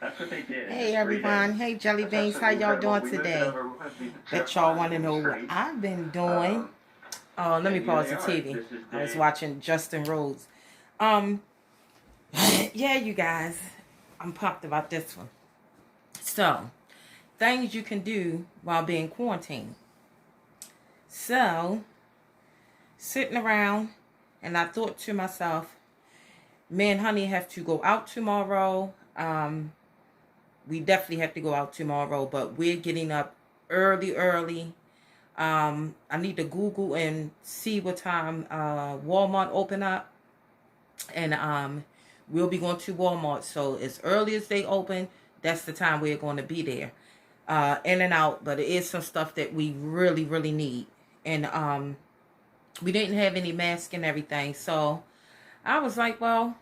That's what they did. Hey everyone, hey Jelly Beans, how y'all doing today? Bet y'all want to know what I've been doing. Oh, let me pause the TV. I was watching Justin Rhodes. Um, yeah, you guys, I'm pumped about this one. So, things you can do while being quarantined. So, sitting around, and I thought to myself, me and Honey have to go out tomorrow. We definitely have to go out tomorrow, but we're getting up early. I need to Google and see what time Walmart open up, and we'll be going to Walmart. So as early as they open, that's the time we're going to be there. In and out, but it is some stuff that we really need, and we didn't have any masks and everything. So I was like, well,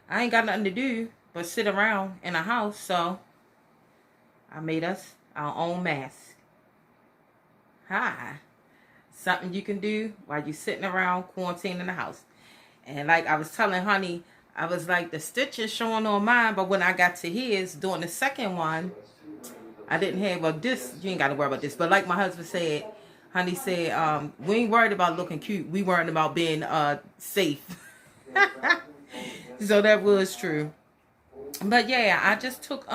I ain't got nothing to do but sit around in a house, so I made us our own mask. Hi. Something you can do while you're sitting around quarantined in the house. And like I was telling Honey, I was like, the stitches showing on mine, but when I got to his, doing the second one, I didn't have, well, this, you ain't got to worry about this. But like my husband said, Honey said, we ain't worried about looking cute. We worried about being safe. So that was true. But yeah, I just took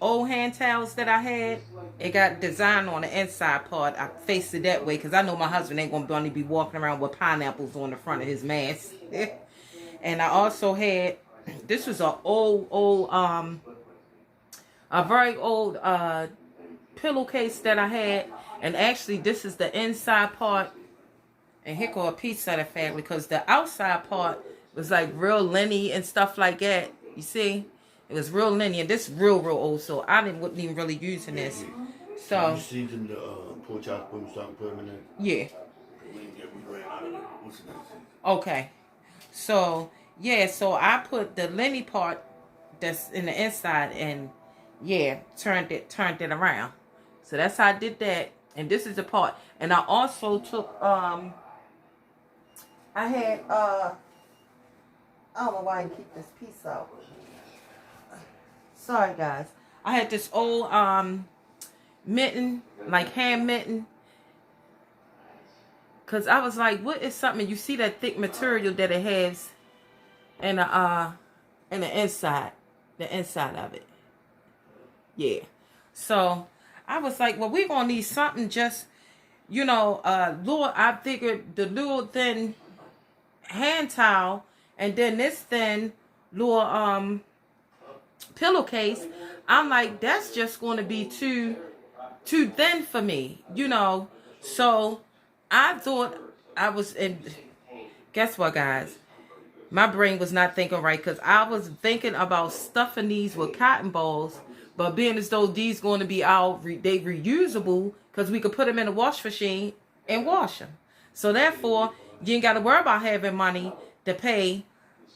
old hand towels that I had. It got design on the inside part. I faced it that way because I know my husband ain't gonna only be walking around with pineapples on the front of his mask. And I also had, this was a very old pillowcase that I had, and actually this is the inside part. And here go a piece of the fabric, because the outside part was like real liney and stuff like that. You see, it was real liney, and this real old. So I wasn't even really using this. So you see them the pork chop when you start putting them in there? Yeah. Okay. So yeah, so I put the liney part that's in the inside, and yeah, turned it around. So that's how I did that. And this is the part. And I also took I had I don't know why I didn't keep this piece out. Sorry guys. I had this old mitten, like hand mitten. Cause I was like, what is something, you see that thick material that it has in the inside. The inside of it. Yeah. So I was like, well, we're gonna need something just, little, I figured the little thin hand towel, and then this thin little pillowcase. I'm like, that's just going to be too thin for me, So I thought I was in. Guess what, guys? My brain was not thinking right, because I was thinking about stuffing these with cotton balls, but being as though these going to be they reusable, because we could put them in a wash machine and wash them. So therefore, you ain't got to worry about having money to pay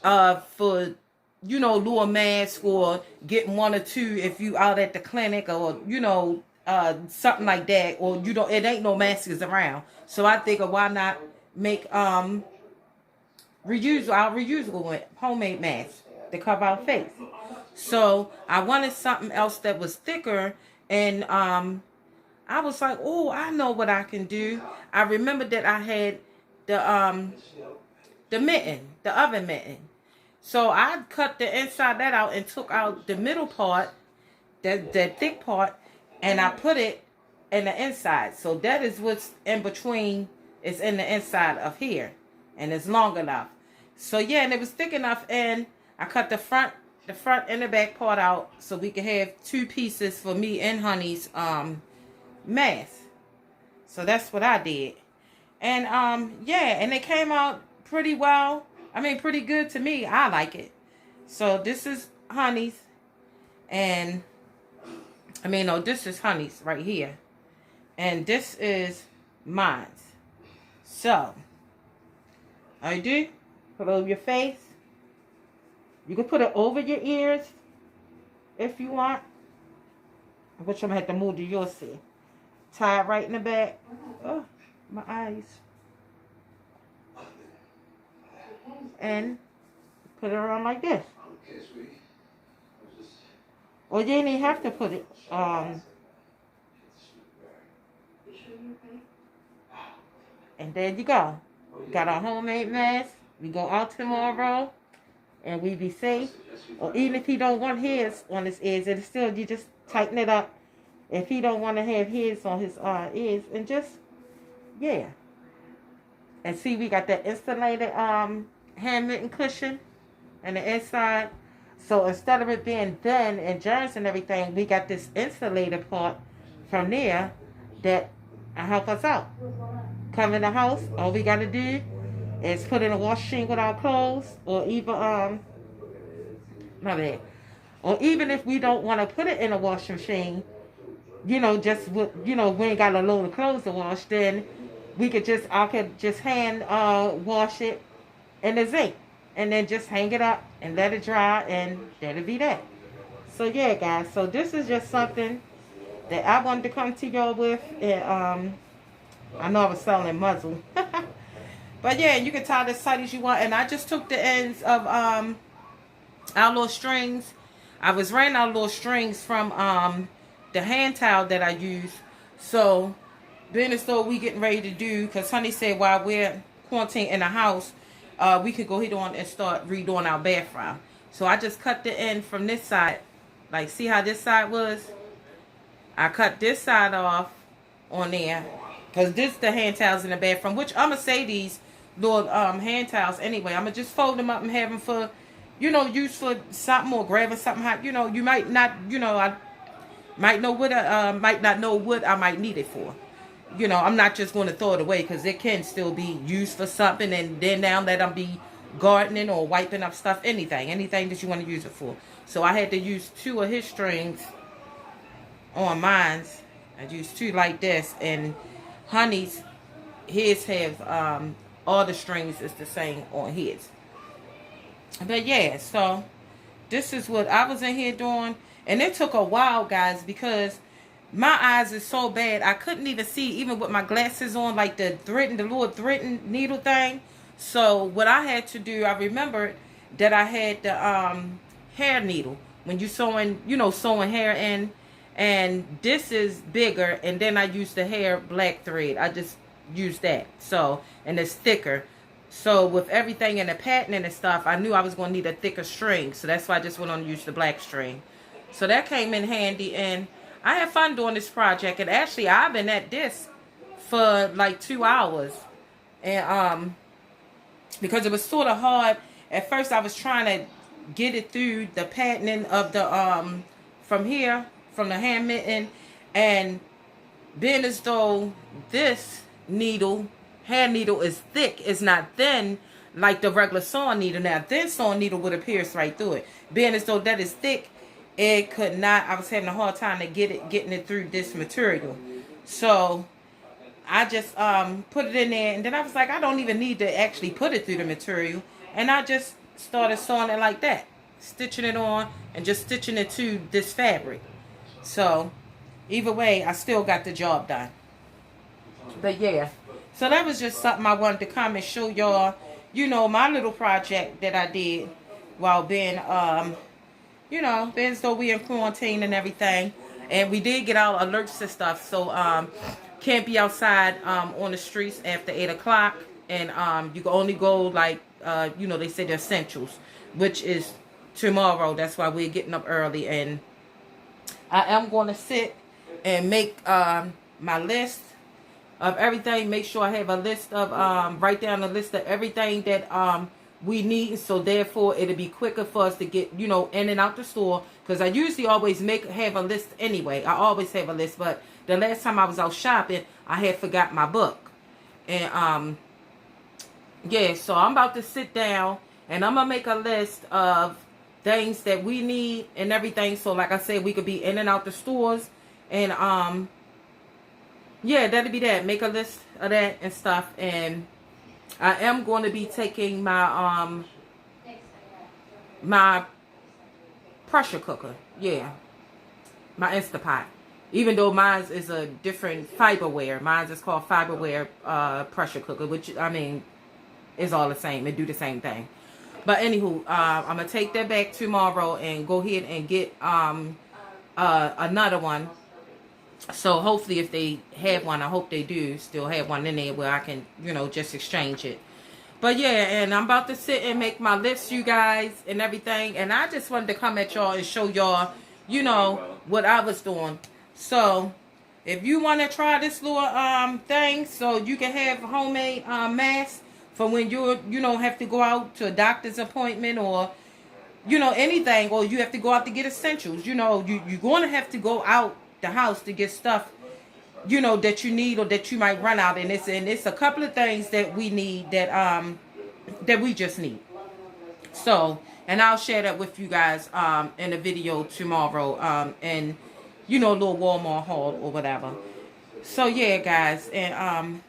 for, little mask, or getting one or two if you out at the clinic, or, something like that, or it ain't no masks around. So I think, why not make reusable homemade masks to cover our face. So I wanted something else that was thicker, and I was like, oh, I know what I can do. I remember that I had the mitten, the oven mitten. So I cut the inside that out and took out the middle part, that thick part, and I put it in the inside. So that is what's in between. It's in the inside of here, and it's long enough. So yeah, and it was thick enough, and I cut the front and the back part out, so we could have two pieces for me and Honey's mask. So that's what I did. And yeah, and it came out pretty well. I mean, pretty good to me. I like it. So this is Honey's, and this is Honey's right here, and this is mine. So I do put it over your face. You can put it over your ears if you want. Which I'm gonna have to move to yours, see. Tie it right in the back. Oh, my eyes. And put it around like this. Or you ain't even have to put it. And there you go. Got our homemade mask. We go out tomorrow and we be safe. Or even if he don't want his on his ears, it's still, you just tighten it up. If he don't want to have his on his ears, and just, yeah. And see, we got that insulated handmitten cushion and the inside. So instead of it being thin and germs and everything, we got this insulated part from there that help us out. Come in the house, all we gotta do is put in a wash machine with our clothes, or even my bad. Or even if we don't want to put it in a washing machine, just with, we ain't got a load of clothes to wash, then I could just hand wash it in the zinc, and then just hang it up and let it dry, and that'll be that. So yeah, guys, so this is just something that I wanted to come to y'all with, and I know I was selling muzzle. But yeah, you can tie this tight as you want. And I just took the ends of our little strings. I was running out little strings from the hand towel that I use. So being as though we getting ready to do, because Honey said while we're quarantined in the house, we could go ahead on and start redoing our bathroom. So I just cut the end from this side. Like, see how this side was? I cut this side off on there, because this the hand towels in the bathroom, which I'm going to say these little hand towels anyway. I'm going to just fold them up and have them for, use for something, or grabbing something hot. You might not, I might know what might not know what I might need it for. I'm not just going to throw it away, because it can still be used for something. And then now that I'm be gardening or wiping up stuff, anything that you want to use it for. So I had to use 2 of his strings on mine. I used 2 like this, and Honey's, his have all the strings is the same on his. But yeah, so this is what I was in here doing, and it took a while, guys, because my eyes is so bad I couldn't even see, even with my glasses on, like the little threading needle thing. So what I had to do, I remembered that I had the hair needle when you sewing hair in. And this is bigger, and then I use the hair black thread. I just use that. So, and it's thicker. So with everything in the pattern and stuff, I knew I was going to need a thicker string. So that's why I just went on to use the black string. So that came in handy, and I had fun doing this project. And actually, I've been at this for like 2 hours. And because it was sort of hard. At first, I was trying to get it through the patterning of the from here, from the hand mitten, and being as though this hand needle is thick, it's not thin like the regular sewing needle. Now this sewing needle would have pierced right through it. Being as though that is thick, it could not. I was having a hard time to getting it through this material. So I just put it in there, and then I was like, I don't even need to actually put it through the material, and I just started sewing it like that, stitching it on and just stitching it to this fabric. So either way, I still got the job done. But yeah, so that was just something I wanted to come and show y'all, my little project that I did while being being as though we in quarantine and everything. And we did get out alerts and stuff, so can't be outside on the streets after 8 o'clock, and you can only go like they say the essentials, which is tomorrow. That's why we're getting up early, and I am going to sit and make my list of everything. Make sure I have a list of write down a list of everything that we need, so therefore it'll be quicker for us to get in and out the store, because I usually always have a list anyway. I always have a list, but the last time I was out shopping, I had forgot my book. And yeah, so I'm about to sit down and I'm gonna make a list of things that we need and everything, so like I said, we could be in and out the stores. And yeah, that'll be that. Make a list of that and stuff. And I am going to be taking my my pressure cooker, yeah, my Instapot, even though mine is a different fiberware. Mine is called fiberware pressure cooker, which I mean is all the same. It do the same thing. But anywho, I'm gonna take that back tomorrow and go ahead and get another one. So hopefully if they have one, I hope they do still have one in there where I can, you know, just exchange it. But yeah, and I'm about to sit and make my lists, you guys, and everything. And I just wanted to come at y'all and show y'all, you know, what I was doing. So if you want to try this little thing, so you can have homemade masks for when you don't have to go out to a doctor's appointment or, you know, anything, or you have to go out to get essentials. You know, you're going to have to go out the house to get stuff, you know, that you need or that you might run out. And it's a couple of things that we need that we just need. So, and I'll share that with you guys in a video tomorrow, and you know, a little Walmart haul or whatever. So yeah, guys, and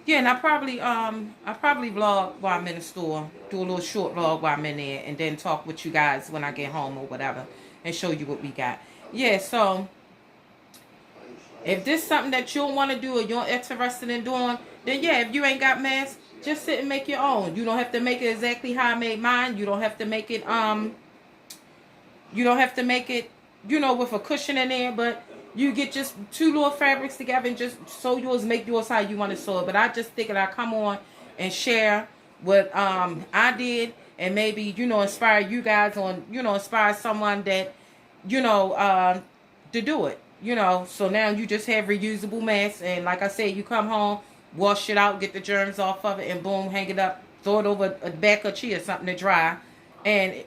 yeah, and I probably vlog while I'm in the store, do a little short vlog while I'm in there, and then talk with you guys when I get home or whatever, and show you what we got. Yeah, so if this is something that you don't want to do or you're interested in doing, then yeah, if you ain't got masks, just sit and make your own. You don't have to make it exactly how I made mine. You don't have to make it you know, with a cushion in there, but you get just two little fabrics together and just sew yours, make yours how you want to sew it. But I just figured I'd come on and share what I did, and maybe, you know, inspire you guys on, you know, inspire someone that, you know, to do it. You know, so now you just have reusable masks, and like I said, you come home, wash it out, get the germs off of it, and boom, hang it up, throw it over a back of chair or something to dry, and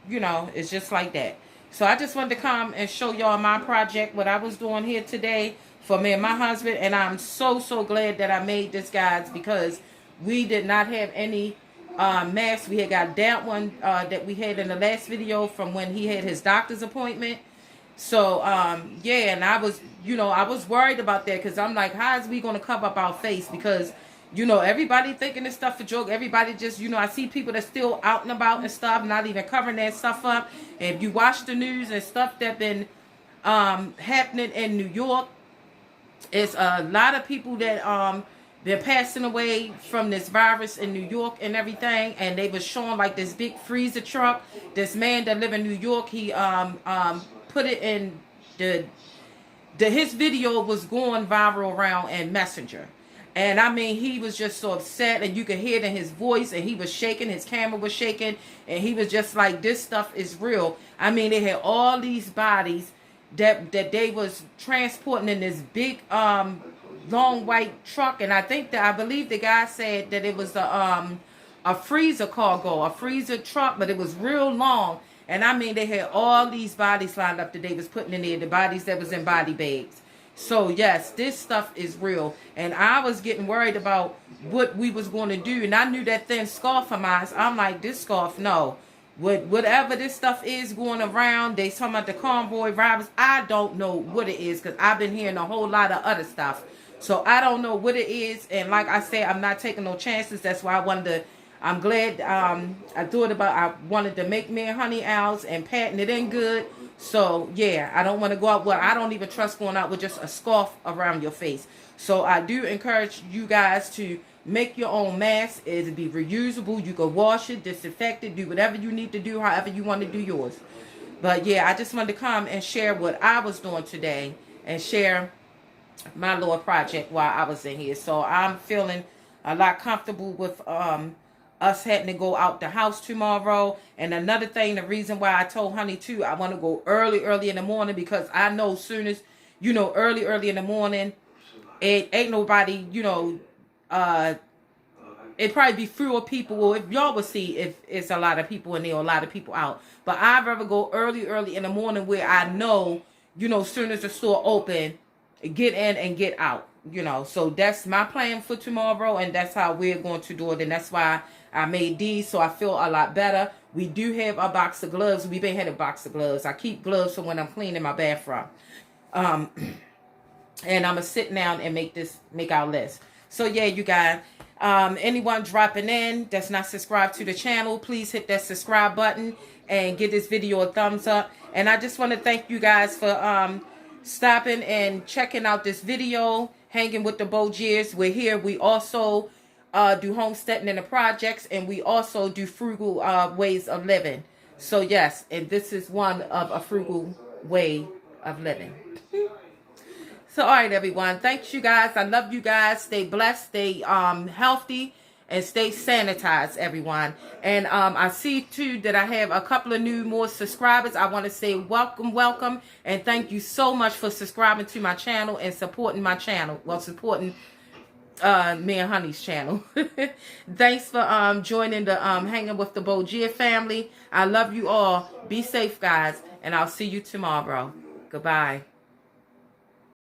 you know, it's just like that. So I just wanted to come and show y'all my project, what I was doing here today for me and my husband, and I'm so glad that I made this, guys, because we did not have any masks. We had got that one that we had in the last video from when he had his doctor's appointment. So, yeah, and I was, you know, I was worried about that because I'm like, how is we going to cover up our face? Because, you know, everybody thinking this stuff a joke. Everybody just, you know, I see people that's still out and about and stuff, not even covering that stuff up. And if you watch the news and stuff that been happening in New York, it's a lot of people that they're passing away from this virus in New York and everything. And they was showing like this big freezer truck. This man that live in New York, he put it in his video was going viral around in Messenger. And I mean, he was just so upset, and you could hear it in his voice, and he was shaking, his camera was shaking, and he was just like, this stuff is real. I mean, they had all these bodies that they was transporting in this big long white truck, and I believe the guy said that it was a freezer cargo, a freezer truck, but it was real long. And I mean, they had all these bodies lined up that they was putting in there, the bodies that was in body bags. So yes, this stuff is real. And I was getting worried about what we was going to do. And I knew that thin scarf of mine. I'm like, this scarf, no. Whatever this stuff is going around, they talking about the convoy robbers. I don't know what it is, because I've been hearing a whole lot of other stuff. So I don't know what it is. And like I said, I'm not taking no chances. That's why I'm glad I wanted to make me and Honey Owls and patent it in good. So yeah, I don't want to go out. Well, I don't even trust going out with just a scarf around your face. So I do encourage you guys to make your own mask. It'll be reusable. You can wash it, disinfect it, do whatever you need to do, however you want to do yours. But yeah, I just wanted to come and share what I was doing today and share my little project while I was in here. So I'm feeling a lot comfortable with us having to go out the house tomorrow. And another thing, the reason why I told Honey too, I want to go early in the morning, because I know soon as, you know, early in the morning, it ain't nobody, you know, it probably be fewer people. Well, if y'all will see if it's a lot of people in there or a lot of people out. But I'd rather go early in the morning where I know, you know, soon as the store open, get in and get out, you know. So that's my plan for tomorrow, and that's how we're going to do it. And that's why I made these, so I feel a lot better. We do have a box of gloves. We've been had a box of gloves. I keep gloves for when I'm cleaning my bathroom. And I'm going to sit down and make our list. So yeah, you guys, anyone dropping in that's not subscribed to the channel, please hit that subscribe button and give this video a thumbs up. And I just want to thank you guys for stopping and checking out this video, hanging with the BOGIER'S. We're here. We also do homesteading in the projects, and we also do frugal ways of living. So yes, and this is one of a frugal way of living. So, all right, everyone. Thanks, you guys. I love you guys. Stay blessed. Stay healthy. And stay sanitized, everyone. And I see, too, that I have a couple of more subscribers. I want to say welcome. And thank you so much for subscribing to my channel and supporting my channel. Well, supporting me and Honey's channel. Thanks for joining the Hanging with the Bogier family. I love you all. Be safe, guys. And I'll see you tomorrow. Goodbye.